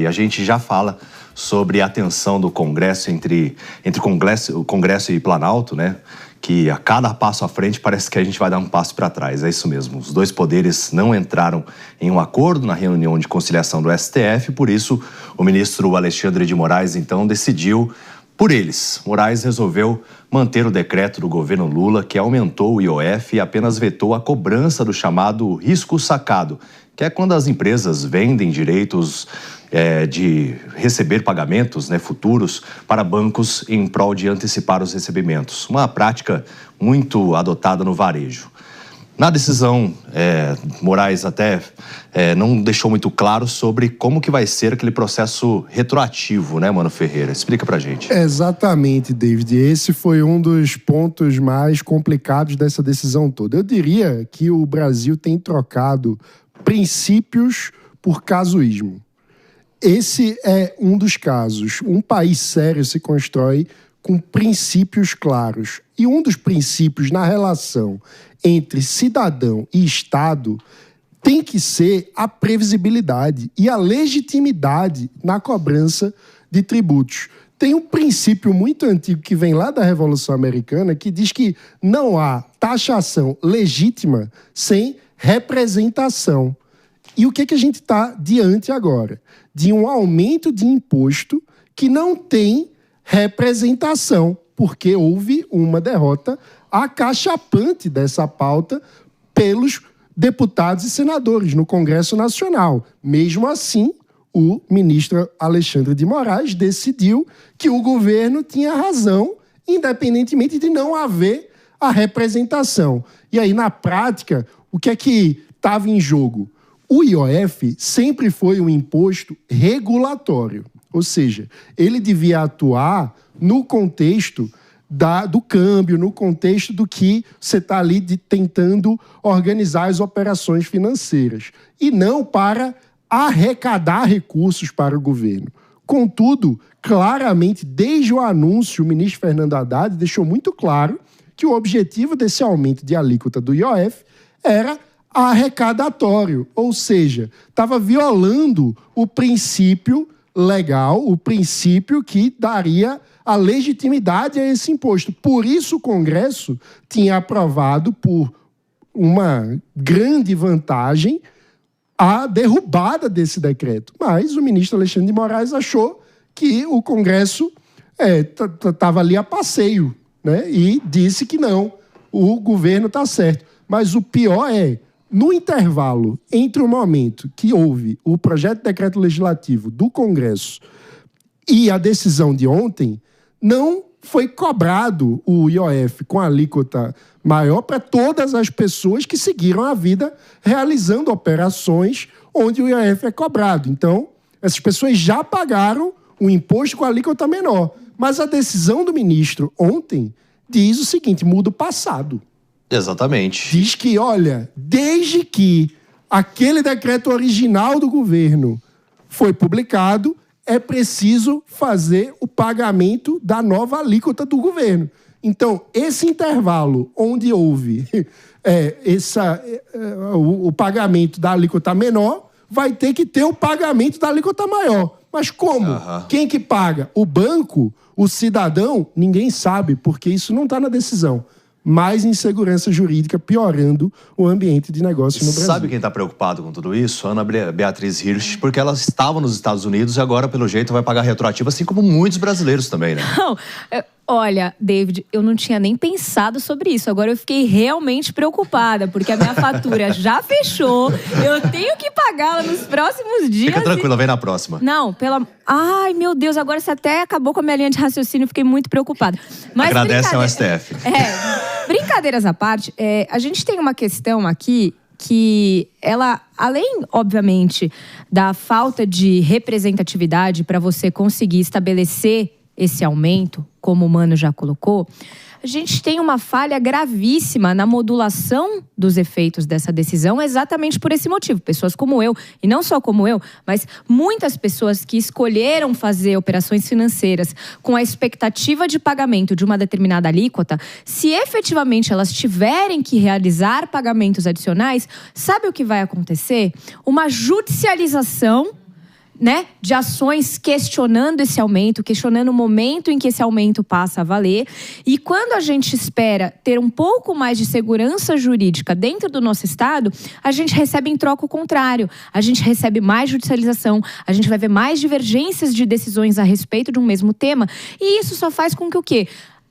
E a gente já fala sobre a tensão do Congresso entre o Congresso e Planalto, né? Que a cada passo à frente parece que a gente vai dar um passo para trás. É isso mesmo. Os dois poderes não entraram em um acordo na reunião de conciliação do STF, por isso o ministro Alexandre de Moraes, então, decidiu por eles. Moraes resolveu manter o decreto do governo Lula, que aumentou o IOF e apenas vetou a cobrança do chamado risco sacado, que é quando as empresas vendem direitos de receber pagamentos, né, futuros para bancos em prol de antecipar os recebimentos. Uma prática muito adotada no varejo. Na decisão, Moraes até não deixou muito claro sobre como que vai ser aquele processo retroativo, né, Mano Ferreira? Explica pra gente. Exatamente, David. Esse foi um dos pontos mais complicados dessa decisão toda. Eu diria que o Brasil tem trocado princípios por casuísmo. Esse é um dos casos. Um país sério se constrói com princípios claros. E um dos princípios na relação entre cidadão e Estado tem que ser a previsibilidade e a legitimidade na cobrança de tributos. Tem um princípio muito antigo que vem lá da Revolução Americana que diz que não há taxação legítima sem representação. E o que a gente está diante agora? De um aumento de imposto que não tem representação, porque houve uma derrota acachapante dessa pauta pelos deputados e senadores no Congresso Nacional. Mesmo assim, o ministro Alexandre de Moraes decidiu que o governo tinha razão, independentemente de não haver a representação. E aí, na prática, o que é que estava em jogo? O IOF sempre foi um imposto regulatório, ou seja, ele devia atuar no contexto do câmbio, no contexto do que você está ali tentando organizar as operações financeiras, e não para arrecadar recursos para o governo. Contudo, claramente, desde o anúncio, o ministro Fernando Haddad deixou muito claro que o objetivo desse aumento de alíquota do IOF era arrecadatório, ou seja, estava violando o princípio legal, o princípio que daria a legitimidade a esse imposto. Por isso o Congresso tinha aprovado por uma grande vantagem a derrubada desse decreto. Mas o ministro Alexandre de Moraes achou que o Congresso estava ali a passeio, né? E disse que não, o governo está certo. Mas o pior no intervalo entre o momento que houve o projeto de decreto legislativo do Congresso e a decisão de ontem, não foi cobrado o IOF com alíquota maior para todas as pessoas que seguiram a vida realizando operações onde o IOF é cobrado. Então, essas pessoas já pagaram o imposto com alíquota menor. Mas a decisão do ministro ontem diz o seguinte, muda o passado. Exatamente. Diz que, olha, desde que aquele decreto original do governo foi publicado, é preciso fazer o pagamento da nova alíquota do governo. Então, esse intervalo onde houve o pagamento da alíquota menor, vai ter que ter o pagamento da alíquota maior. Mas como? Quem que paga? O banco? O cidadão? Ninguém sabe, porque isso não está na decisão. Mais insegurança jurídica, piorando o ambiente de negócio no Brasil. Sabe quem está preocupado com tudo isso? Ana Beatriz Hirsch, porque ela estava nos Estados Unidos e agora, pelo jeito, vai pagar retroativo, assim como muitos brasileiros também, né? Não, olha, David, eu não tinha nem pensado sobre isso. Agora eu fiquei realmente preocupada, porque a minha fatura já fechou, eu tenho que pagá-la nos próximos dias. Fica tranquila, vem na próxima. Não, Ai, meu Deus, agora você até acabou com a minha linha de raciocínio, fiquei muito preocupada. Mas agradece ao STF. Brincadeiras à parte, a gente tem uma questão aqui que ela, além, obviamente, da falta de representatividade para você conseguir estabelecer esse aumento, como o Mano já colocou, a gente tem uma falha gravíssima na modulação dos efeitos dessa decisão exatamente por esse motivo. Pessoas como eu, e não só como eu, mas muitas pessoas que escolheram fazer operações financeiras com a expectativa de pagamento de uma determinada alíquota, se efetivamente elas tiverem que realizar pagamentos adicionais, sabe o que vai acontecer? Uma judicialização né, de ações questionando esse aumento, questionando o momento em que esse aumento passa a valer. E quando a gente espera ter um pouco mais de segurança jurídica dentro do nosso Estado, a gente recebe em troca o contrário. A gente recebe mais judicialização, a gente vai ver mais divergências de decisões a respeito de um mesmo tema. E isso só faz com que o quê?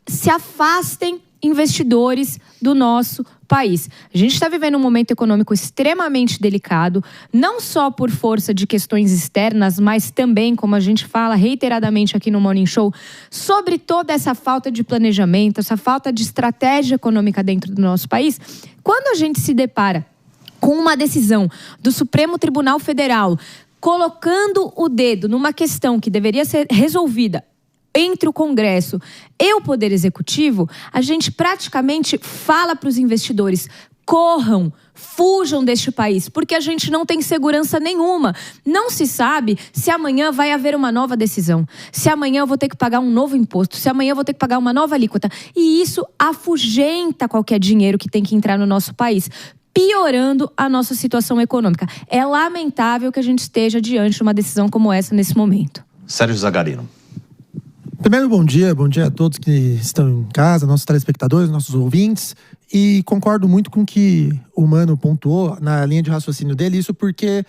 Se afastem investidores do nosso país. A gente está vivendo um momento econômico extremamente delicado, não só por força de questões externas, mas também, como a gente fala reiteradamente aqui no Morning Show, sobre toda essa falta de planejamento, essa falta de estratégia econômica dentro do nosso país. Quando a gente se depara com uma decisão do Supremo Tribunal Federal colocando o dedo numa questão que deveria ser resolvida entre o Congresso e o Poder Executivo, a gente praticamente fala para os investidores: corram, fujam deste país, porque a gente não tem segurança nenhuma. Não se sabe se amanhã vai haver uma nova decisão, se amanhã eu vou ter que pagar um novo imposto, se amanhã eu vou ter que pagar uma nova alíquota. E isso afugenta qualquer dinheiro que tem que entrar no nosso país, piorando a nossa situação econômica. É lamentável que a gente esteja diante de uma decisão como essa nesse momento. Sérgio Zagarino. Primeiro, bom dia a todos que estão em casa, nossos telespectadores, nossos ouvintes. E concordo muito com o que o Mano pontuou na linha de raciocínio dele, isso porque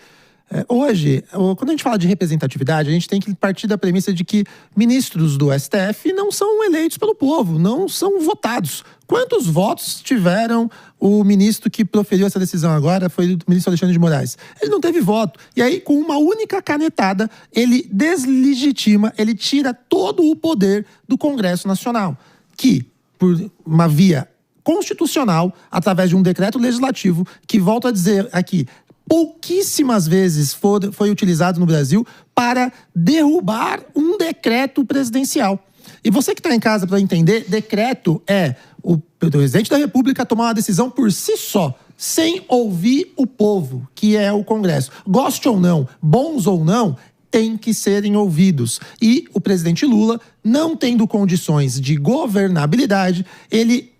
hoje, quando a gente fala de representatividade, a gente tem que partir da premissa de que ministros do STF não são eleitos pelo povo, não são votados. Quantos votos tiveram o ministro que proferiu essa decisão agora? Foi o ministro Alexandre de Moraes. Ele não teve voto. E aí, com uma única canetada, ele deslegitima, ele tira todo o poder do Congresso Nacional, que, por uma via constitucional, através de um decreto legislativo, que, volto a dizer aqui, pouquíssimas vezes foi utilizado no Brasil para derrubar um decreto presidencial. E você que está em casa para entender, decreto é o presidente da República tomar uma decisão por si só, sem ouvir o povo, que é o Congresso. Goste ou não, bons ou não, tem que serem ouvidos. E o presidente Lula, não tendo condições de governabilidade, ele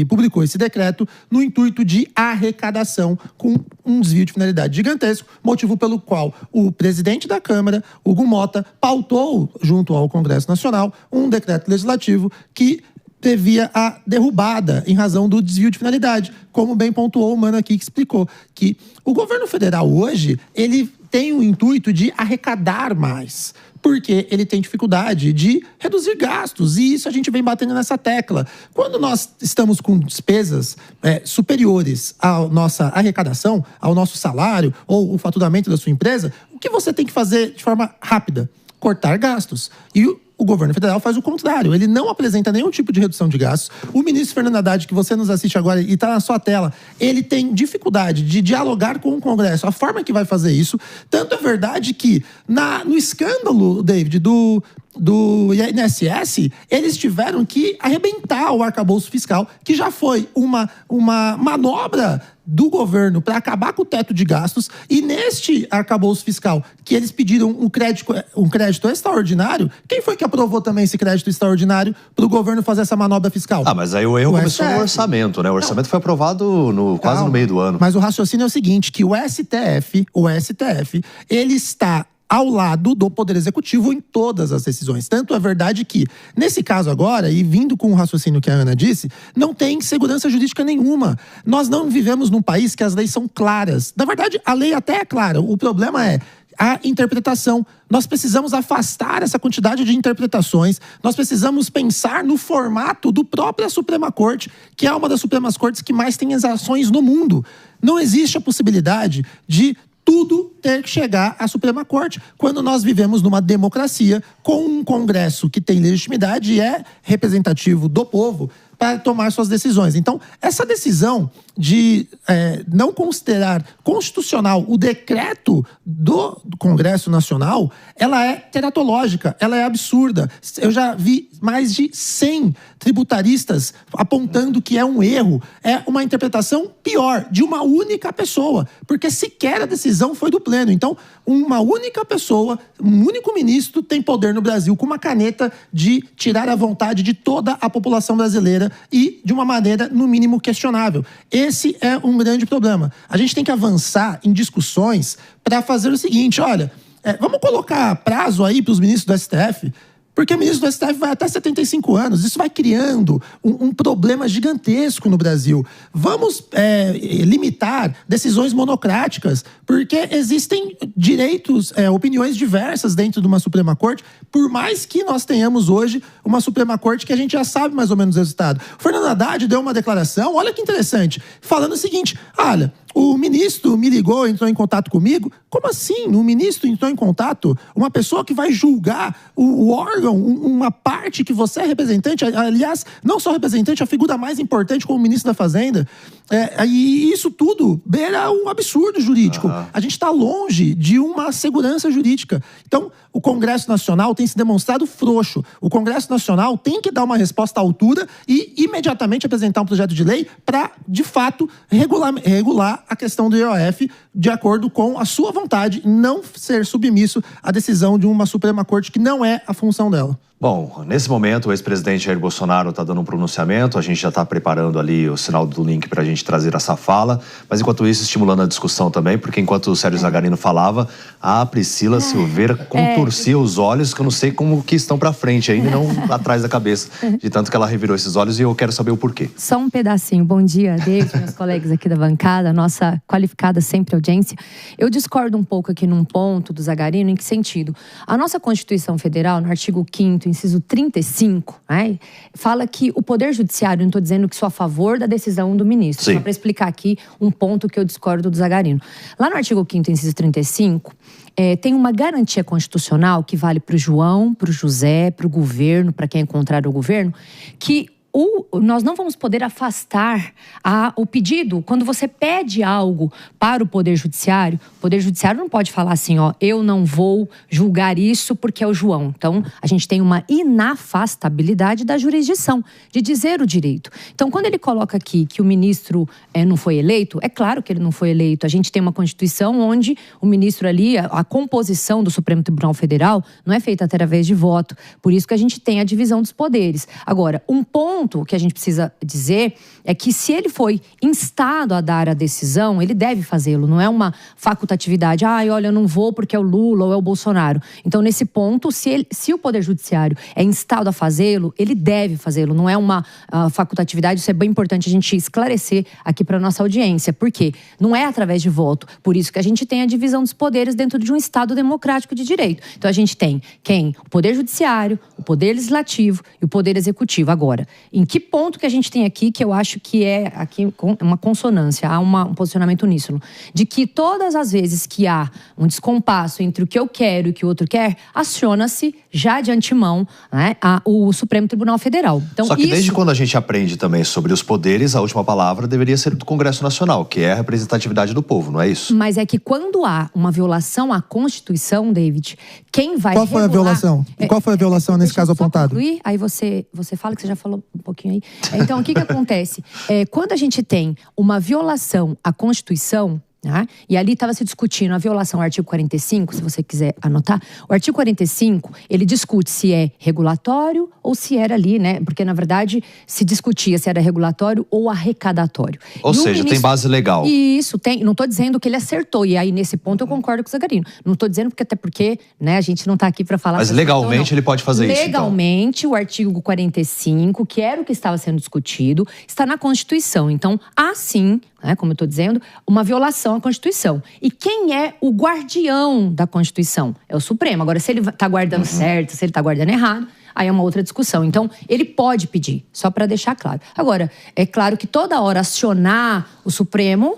publicou esse decreto no intuito de arrecadação com um desvio de finalidade gigantesco, motivo pelo qual o presidente da Câmara, Hugo Mota, pautou junto ao Congresso Nacional um decreto legislativo que previa a derrubada em razão do desvio de finalidade, como bem pontuou o Mano aqui que explicou, que o governo federal hoje, ele tem o intuito de arrecadar mais, porque ele tem dificuldade de reduzir gastos, e isso a gente vem batendo nessa tecla. Quando nós estamos com despesas superiores à nossa arrecadação, ao nosso salário ou o faturamento da sua empresa, o que você tem que fazer de forma rápida? Cortar gastos. E o governo federal faz o contrário, ele não apresenta nenhum tipo de redução de gastos. O ministro Fernando Haddad, que você nos assiste agora e está na sua tela, ele tem dificuldade de dialogar com o Congresso, a forma que vai fazer isso. Tanto é verdade que no escândalo, David, do INSS, eles tiveram que arrebentar o arcabouço fiscal, que já foi uma manobra do governo para acabar com o teto de gastos, e neste arcabouço fiscal, que eles pediram um crédito extraordinário, quem foi que aprovou também esse crédito extraordinário para o governo fazer essa manobra fiscal? Mas aí o erro começou no orçamento, né? O orçamento foi aprovado quase no meio do ano. Mas o raciocínio é o seguinte, que o STF, ele está ao lado do Poder Executivo em todas as decisões. Tanto é verdade que, nesse caso agora, e vindo com o raciocínio que a Ana disse, não tem segurança jurídica nenhuma. Nós não vivemos num país que as leis são claras. Na verdade, a lei até é clara. O problema é a interpretação. Nós precisamos afastar essa quantidade de interpretações. Nós precisamos pensar no formato do própria Suprema Corte, que é uma das Supremas Cortes que mais tem as ações no mundo. Não existe a possibilidade de tudo ter que chegar à Suprema Corte, quando nós vivemos numa democracia com um Congresso que tem legitimidade e é representativo do povo para tomar suas decisões. Então, essa decisão de não considerar constitucional o decreto do Congresso Nacional, ela é teratológica, ela é absurda. Eu já vi mais de 100 tributaristas apontando que é um erro, é uma interpretação pior, de uma única pessoa, porque sequer a decisão foi do Pleno. Então, uma única pessoa, um único ministro tem poder no Brasil com uma caneta de tirar a vontade de toda a população brasileira e de uma maneira, no mínimo, questionável. Esse é um grande problema. A gente tem que avançar em discussões para fazer o seguinte, olha, vamos colocar prazo aí para os ministros do STF, porque o ministro do STF vai até 75 anos. Isso vai criando um problema gigantesco no Brasil. Vamos limitar decisões monocráticas, porque existem direitos, opiniões diversas dentro de uma Suprema Corte, por mais que nós tenhamos hoje uma Suprema Corte que a gente já sabe mais ou menos o resultado. O Fernando Haddad deu uma declaração, olha que interessante, falando o seguinte, olha, o ministro me ligou, entrou em contato comigo. Como assim? O ministro entrou em contato? Uma pessoa que vai julgar o órgão, uma parte que você é representante, aliás, não só representante, a figura mais importante como ministro da Fazenda. E isso tudo beira um absurdo jurídico. A gente está longe de uma segurança jurídica. Então, o Congresso Nacional tem se demonstrado frouxo. O Congresso Nacional tem que dar uma resposta à altura e imediatamente apresentar um projeto de lei para, de fato, regular a questão do IOF de acordo com a sua vontade, não ser submisso à decisão de uma Suprema Corte que não é a função dela. Bom, nesse momento o ex-presidente Jair Bolsonaro está dando um pronunciamento, a gente já está preparando ali o sinal do link para a gente trazer essa fala, mas enquanto isso estimulando a discussão também, porque enquanto o Sérgio Zagarino falava, a Priscila Silveira contorcia os olhos, que eu não sei como que estão para frente ainda, não atrás da cabeça, de tanto que ela revirou esses olhos e eu quero saber o porquê. Só um pedacinho. Bom dia, David, meus colegas aqui da bancada, nossa qualificada sempre audiência. Eu discordo um pouco aqui num ponto do Zagarino, em que sentido? A nossa Constituição Federal, no artigo 5º, inciso 35, né, fala que o Poder Judiciário, não estou dizendo que sou a favor da decisão do ministro, só para explicar aqui um ponto que eu discordo do Zagarino. Lá no artigo 5º, inciso 35, tem uma garantia constitucional que vale para o João, para o José, para o governo, para quem é contrário ao governo, que nós não vamos poder afastar o pedido. Quando você pede algo para o Poder Judiciário não pode falar assim, eu não vou julgar isso porque é o João. Então, a gente tem uma inafastabilidade da jurisdição, de dizer o direito. Então, quando ele coloca aqui que o ministro não foi eleito, é claro que ele não foi eleito. A gente tem uma Constituição onde o ministro ali, a composição do Supremo Tribunal Federal não é feita através de voto. Por isso que a gente tem a divisão dos poderes. Agora, um ponto que a gente precisa dizer é que se ele foi instado a dar a decisão, ele deve fazê-lo. Não é uma facultatividade. Olha, eu não vou porque é o Lula ou é o Bolsonaro. Então, nesse ponto, se o Poder Judiciário é instado a fazê-lo, ele deve fazê-lo. Não é uma facultatividade. Isso é bem importante a gente esclarecer aqui para a nossa audiência. Por quê? Não é através de voto. Por isso que a gente tem a divisão dos poderes dentro de um Estado democrático de direito. Então, a gente tem o Poder Judiciário, o Poder Legislativo e o Poder Executivo. Agora, em que ponto que a gente tem aqui, que eu acho que é aqui uma consonância, há um posicionamento uníssono, de que todas as vezes que há um descompasso entre o que eu quero e o que o outro quer, aciona-se já de antemão, né, o Supremo Tribunal Federal. Então, só que desde quando a gente aprende também sobre os poderes, a última palavra deveria ser do Congresso Nacional, que é a representatividade do povo, não é isso? Mas é que quando há uma violação à Constituição, David, quem vai Qual foi a violação? E qual foi a violação nesse caso apontado? Concluir, aí você fala que você já falou um pouquinho aí. Então, o que acontece? Quando a gente tem uma violação à Constituição, e ali estava se discutindo a violação ao artigo 45, se você quiser anotar. O artigo 45, ele discute se é regulatório ou se era ali, né? Porque, na verdade, se discutia se era regulatório ou arrecadatório. Ou seja, tem base legal. Isso, tem. Não estou dizendo que ele acertou. E aí, nesse ponto, eu concordo com o Zagarino. Não estou dizendo até porque, né, a gente não está aqui para falar... Mas legalmente ele pode fazer isso, então? Legalmente, o artigo 45, que era o que estava sendo discutido, está na Constituição. Então, há sim, como eu estou dizendo, uma violação à Constituição. E quem é o guardião da Constituição? É o Supremo. Agora, se ele está guardando certo, se ele está guardando errado, aí é uma outra discussão. Então, ele pode pedir, só para deixar claro. Agora, é claro que toda hora acionar o Supremo...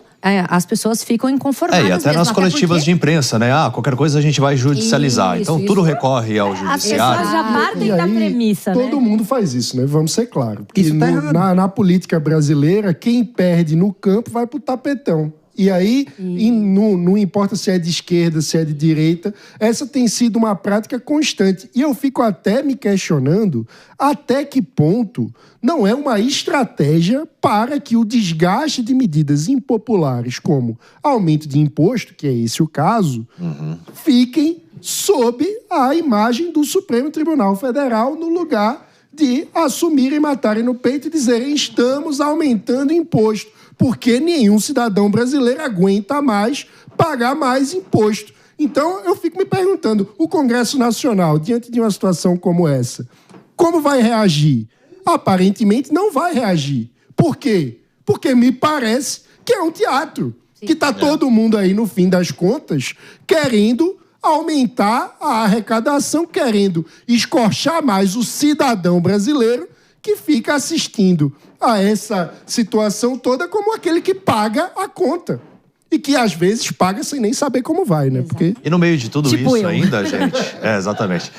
as pessoas ficam inconformadas. E até nas coletivas de imprensa, né? Qualquer coisa a gente vai judicializar. Então tudo recorre ao judiciário. As pessoas já partem da premissa, né? Todo mundo faz isso, né? Vamos ser claros. Porque Isso tá errado. na política brasileira, quem perde no campo vai pro tapetão. E aí, não importa se é de esquerda, se é de direita, essa tem sido uma prática constante. E eu fico até me questionando até que ponto não é uma estratégia para que o desgaste de medidas impopulares, como aumento de imposto, que é esse o caso, fiquem sob a imagem do Supremo Tribunal Federal no lugar de assumirem, matarem no peito e dizerem: estamos aumentando imposto, porque nenhum cidadão brasileiro aguenta mais pagar mais imposto. Então, eu fico me perguntando, o Congresso Nacional, diante de uma situação como essa, como vai reagir? Aparentemente não vai reagir. Por quê? Porque me parece que é um teatro. Sim. Que está todo mundo aí, no fim das contas, querendo aumentar a arrecadação, querendo escorchar mais o cidadão brasileiro que fica assistindo a essa situação toda como aquele que paga a conta. E que, às vezes, paga sem nem saber como vai, né? Porque... E no meio de tudo tipo isso ainda, gente... exatamente.